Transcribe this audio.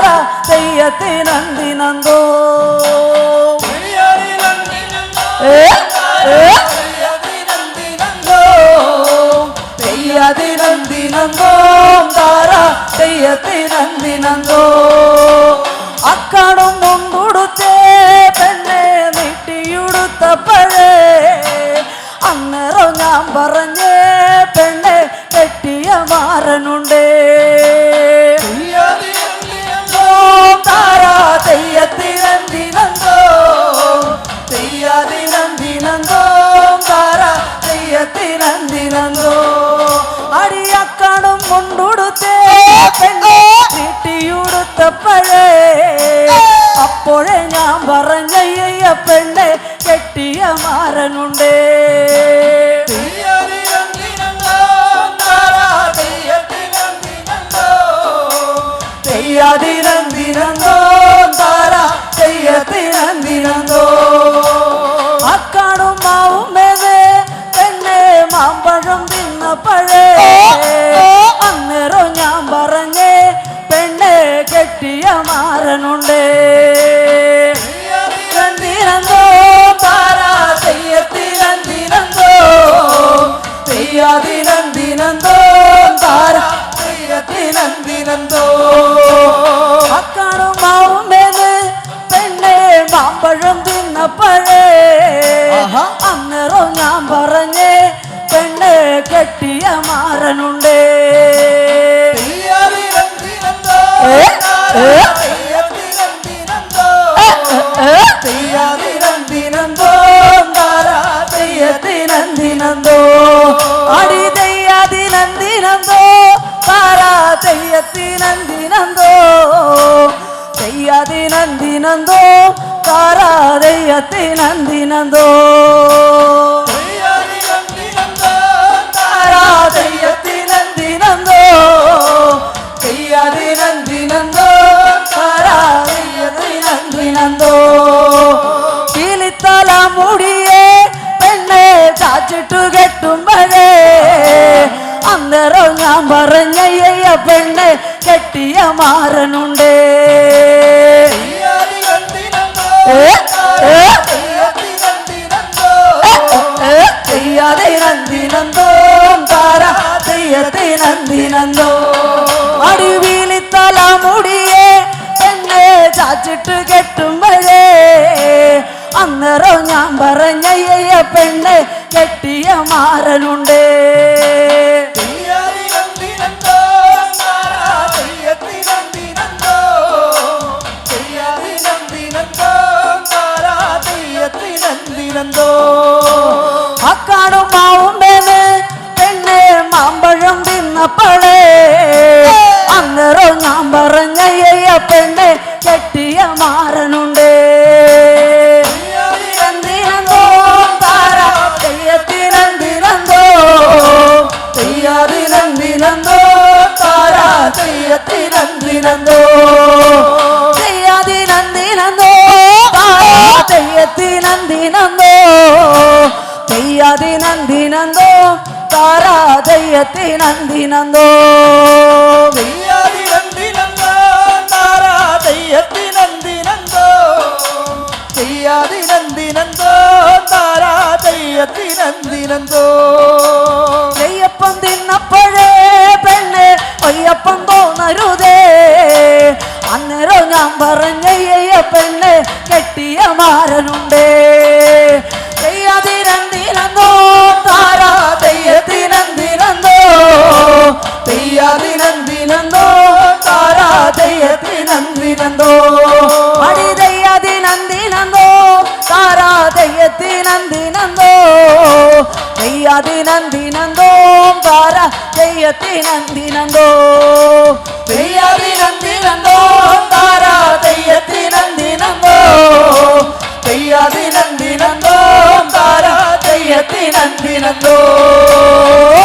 താര തെയ്യത്തിനന്ദിനന്തോ തെയ്യത്തിനന്ദിനന്തോ താര തെയ്യത്തിനന്ദിനന്തോ അക്കാടും മുണ്ടുടുത്തേ പെണ്ണെ നീട്ടിയുടുത്തപ്പോഴേ അന്നേരം ഞാൻ പറഞ്ഞേ പെണ്ണെ കെട്ടിയ മാറനുണ്ടേ താരാ തെയ്യത്തിനന്ദിനന്തോ തെയ്യത്തിനന്ദിനന്തോ താരാ തെയ്യത്തിനന്ദിനന്തോ അടിയക്കാടും മുണ്ടുടുത്തേ പെണ്ണെ നീട്ടിയുടുത്തപ്പോഴേ അപ്പോഴേ ഞാൻ പറഞ്ഞയ്യ പെണ്ണെ കെട്ടിയ മാറനുണ്ടേ തെയ്യത്തിനന്ദിനന്തോ താര തെയ്യത്തിനന്ദിനന്തോ അക്കാടും മാവും മേതെ പെണ്ണെ മാമ്പഴം തിന്നപ്പോഴേ അന്നേരം ഞാൻ പറഞ്ഞേ പെണ്ണെ കെട്ടിയ മാറനുണ്ടേ നന്ദിനന്തോ താര തെയ്യത്തിനന്ദിനന്തോ തെയ്യത്തിനന്ദിനന്തോ താര തെയ്യത്തിനന്ദിനന്തോ അക്കാടും മാവും മേലെ പെണ്ണെ മാമ്പഴം തിന്നപ്പോഴേ അന്നേരം ഞാൻ പറഞ്ഞേ പെണ്ണെ കെട്ടിയ മാറനുണ്ടേ തെയ്യത്തിനന്ദിനന്തോ താര തെയ്യത്തിനന്ദിനന്തോ അടി തെയ്യത്തിനന്ദിനന്തോ താര തെയ്യത്തിനന്ദിനന്തോ തെയ്യത്തിനന്ദിനന്തോ താര തെയ്യത്തിനന്ദിനന്തോ താര തെയ്യത്തിനന്ദിനന്തോ തെയ്യത്തിനന്ദിനന്തോ താര തെയ്യത്തിനന്ദിനന്തോ കിളിത്തല മുടിയേ പെണ്ണെ ചാച്ചിട്ടു കെട്ടുമ്പോഴേ അന്നേരം ഞാൻ പറഞ്ഞയ്യ പെണ്ണെ കെട്ടിയ മാറനുണ്ടേ തെയ്യത്തിനന്ദിനന്തോ താര തെയ്യത്തിനന്ദിനന്തോ അടിവീലിത്തല മുടിയേ പെണ്ണെ ചാച്ചിട്ട് കെട്ടുമ്പോഴേ അന്നേരം ഞാൻ പറഞ്ഞയ്യ പെണ്ണെ കെട്ടിയ മാറനുണ്ടേ അക്കാടും മാവും മേലെ പെണ്ണെ മാമ്പഴം തിന്നപ്പോഴേ അന്നേരം ഞാൻ പറഞ്ഞയ്യ പെണ്ണെ കെട്ടിയ മാറനുണ്ടേ തെയ്യത്തിനന്ദിനന്തോ താര തെയ്യത്തിനന്ദിനന്തോ തെയ്യത്തിനന്ദിനന്തോ താര തെയ്യത്തിനന്ദിനന്തോ തെയ്യത്തിനന്ദിനന്തോ താര തെയ്യത്തിനന്ദിനന്തോ തെയ്യത്തിനന്ദിനന്തോ താര തെയ്യത്തിനന്ദിനന്തോ തെയ്യത്തിനന്ദിനന്തോ താര തെയ്യത്തിനന്ദിനന്തോ തെയ്യത്തിനന്ദിനന്തോ താര തെയ്യത്തിനന്ദിനന്തോ നെയ്യപ്പം തിന്നപ്പോഴേ പെണ്ണെ ഒയ്യപ്പം തോന്നരുതേ അന്നേരം ഞാൻ പറഞ്ഞയ്യ പെണ്ണെ കെട്ടിയ മാറനുണ്ടേ തെയ്യത്തിനന്ദിനന്തോ താര തെയ്യത്തിനന്ദിനന്തോ തെയ്യത്തിനന്ദിനന്തോ താര തെയ്യത്തിനന്ദിനന്തോ അടി തെയ്യത്തിനന്ദിനന്തോ താര തെയ്യത്തിനന്ദിനന്തോ തെയ്യത്തിനന്ദിനന്തോ താര തെയ്യത്തിനന്ദിനന്തോ തെയ്യത്തിനന്ദിനന്തോ താര തെയ്യത്തിനന്ദിനന്തോ തെയ്യത്തിനന്ദിനന്തോ താര തെയ്യത്തിനന്ദിനന്തോ